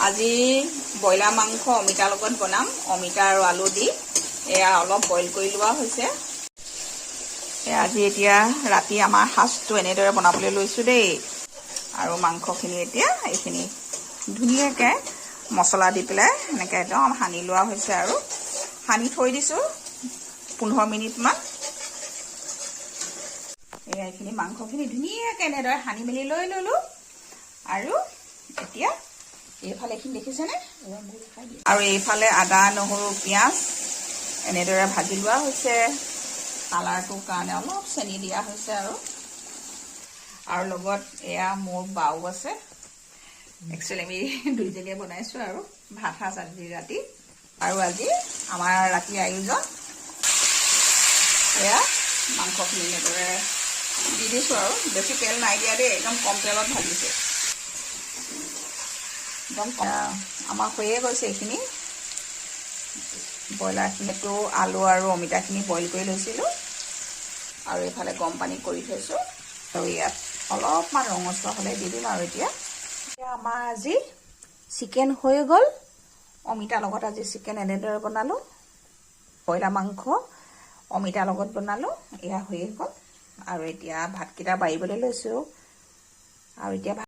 আজি ব্ৰইলাৰ মাংস অমিতাৰ লগত বনাম। অমিতা আৰু আলু দি এয়া অলপ বইল কৰি লোৱা হৈছে। আজি এতিয়া ৰাতি আমাৰ সাজটো এনেদৰে বনাবলৈ লৈছোঁ দেই। আৰু মাংসখিনি এতিয়া এইখিনি ধুনীয়াকৈ মছলা দি পেলাই এনেকৈ একদম সানি লোৱা হৈছে আৰু সানি থৈ দিছোঁ 15 মিনিটমান। এইখিনি মাংসখিনি ধুনীয়াকৈ এনেদৰে সানি মেলি লৈ ল'লোঁ। আৰু এতিয়া এইফালে এইখিনি দেখিছেনে? আৰু এইফালে আদা নহৰু পিঁয়াজ এনেদৰে ভাজি লোৱা হৈছে। কালাৰটোৰ কাৰণে অলপ চেনি দিয়া হৈছে আৰু লগত এয়া মোৰ বাও আছে। একচুৱেলি আমি দুইজনীয়ে বনাইছোঁ আৰু ভাত সাজ আজি ৰাতি। আৰু আজি আমাৰ ৰাতিৰ আয়োজন এয়া মাংসখিনি এনেদৰে দি দিছোঁ আৰু বেছি তেল নাই দিয়া দেই, একদম কম তেলত ভাজিছোঁ। একদম আমাৰ হৈয়ে গৈছে এইখিনি। ব্ৰইলাৰখিনিতো আলু আৰু অমিতাখিনি বইল কৰি লৈছিলোঁ আৰু এইফালে গৰম পানী কৰি থৈছোঁ। আৰু ইয়াত অলপমান ৰঙচুৱা হ'লে দি দিম। আৰু এতিয়া আমাৰ আজি চিকেন হৈ গ'ল। অমিতাৰ লগত আজি চিকেন এনেদৰে বনালোঁ। ব্ৰইলাৰ মাংস অমিতাৰ লগত বনালোঁ। এয়া হৈয়ে গ'ল। আৰু এতিয়া ভাতকেইটা বাঢ়িবলৈ লৈছোঁ। আৰু এতিয়া